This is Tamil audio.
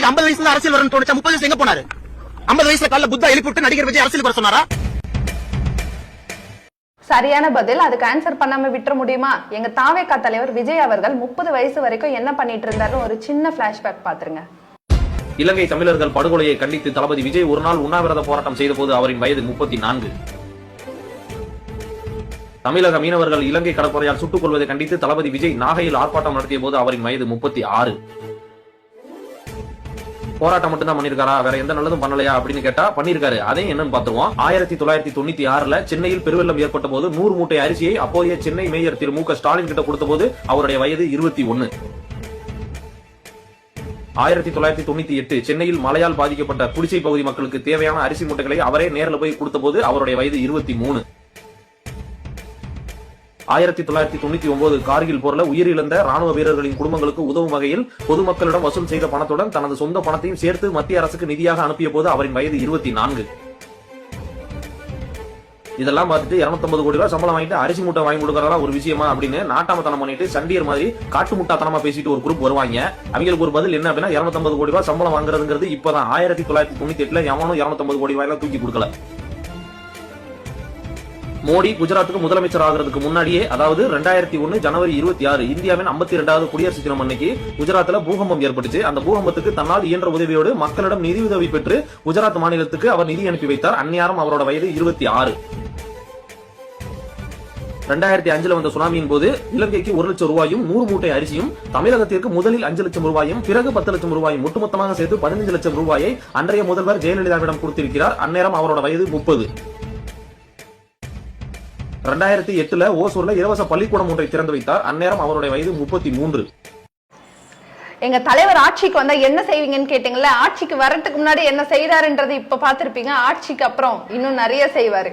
விஜய்க்கு 50 வயசுல அரசியல் வரணும் தோணுச்சா? 30 வயசு எங்க போனாரு? 50 வயசுல காலைல புத்தா எழுப்பிவிட்டு நடிகர் விஜய் அரசியலுக்கு வர சொன்னாரா? சரியான பதில். அதுக்கு ஆன்சர் பண்ணாம விட்டுற முடியுமா? எங்க தாவேகா தலைவர் விஜய் அவர்கள் 30 வயசு வரைக்கும் என்ன பண்ணிட்டு இருந்தாரு ஒரு சின்ன பிளாஷ்பேக் பாத்துருங்க. இலங்கை தமிழர்கள் படுகொலையை கண்டித்து தளபதி விஜய் ஒரு நாள் உண்ணாவிரத போராட்டம் செய்த போது அவரின் வயது 34. தமிழக மீனவர்கள் இலங்கை கடற்படையால் சுட்டுக் கொள்வதை கண்டித்து தளபதி விஜய் நாகையில் ஆர்ப்பாட்டம் நடத்திய போது அவரின் வயது 36. போராட்டம் மட்டும் தான் பண்ணிருக்காரா, வேற எந்த நல்லதும் பண்ணலையா அப்படின்னு கேட்டா பண்ணிருக்காரு. அதையும் என்னன்னு பாத்துருவோம். 1996 சென்னையில் பெருவெள்ளம் ஏற்பட்ட போது 100 மூட்டை அரிசியை அப்போதைய சென்னை மேயர் திரு மு க ஸ்டாலின் கிட்ட கொடுத்த போது அவருடைய வயது 21. 1998 சென்னையில் மழையால் பாதிக்கப்பட்ட குடிசை பகுதி மக்களுக்கு தேவையான அரிசி மூட்டைகளை அவரே நேரில் போய் கொடுத்த போது அவருடைய வயது 23. 1999 கார்கில் போர்ல உயிரிழந்த ராணுவ வீரர்களின் குடும்பங்களுக்கு உதவும் வகையில் பொதுமக்களிடம் வசூல் செய்த பணத்துடன் தனது சொந்த பணத்தையும் சேர்த்து மத்திய அரசுக்கு நிதியாக அனுப்பிய போது அவரின் வயது 24. இதெல்லாம் பார்த்துட்டு 250 கோடி ரூபாய் சம்பளம் வாங்கிட்டு அரிசி மூட்டை வாங்கி கொடுக்கறதா ஒரு விஷயமா அப்படின்னு நாட்டாமத்தனம் பண்ணிட்டு சண்டியர் மாதிரி காட்டு முட்டாத்தனமா பேசிட்டு ஒரு குரூப் வருவாங்க. அவங்களுக்கு ஒரு பதில் என்ன அப்படின்னா 250 கோடி ரூபாய் சம்பளம் வாங்குறதுங்கிறது இப்பதான் 1998 எவனும் 250 கோடி ரூபாய் தூக்கி கொடுக்கல. மோடி குஜராத்துக்கு முதலமைச்சர் ஆகிறதுக்கு முன்னாடியே, அதாவது 2001 ஜனவரி 26 இந்தியாவின் 52வது குடியரசு தினம் அன்னைக்கு குஜராத்ல பூகம்பம் ஏற்பட்டுச்சு. அந்த பூகம்பத்துக்கு தன்னால் இயன்ற உதவியோடு மக்களிடம் நிதி உதவி பெற்று குஜராத் மாநிலத்துக்கு அவர் நிதி அனுப்பி வைத்தார். அந்நியாரம் அவரோட வயது 26. 2005 வந்த சுனாமியின் போது இலங்கைக்கு 1 லட்சம் ரூபாயும் 100 மூட்டை அரிசியும், தமிழகத்திற்கு முதலில் 5 லட்சம் ரூபாயும் பிறகு 10 லட்சம் ரூபாயும் ஒட்டுமொத்தமாக சேர்த்து 15 லட்சம் ரூபாயை அன்றைய முதல்வர் ஜெயலலிதாவிடம் கொடுத்திருக்கிறார். அந்நேரம் அவரோட வயது 30. 2008 ஓசூர்ல இலவச பள்ளிக்கூடம் ஒன்றை திறந்து வைத்தார். அந்நேரம் அவருடைய வயது 33. எங்க தலைவர் ஆட்சிக்கு வந்தா என்ன செய்வீங்கன்னு கேட்டீங்கல்ல, ஆட்சிக்கு வரதுக்கு முன்னாடி என்ன செய்யறாருன்றது இப்ப பாத்திருப்பீங்க. ஆட்சிக்கு அப்புறம் இன்னும் நிறைய செய்வாரு.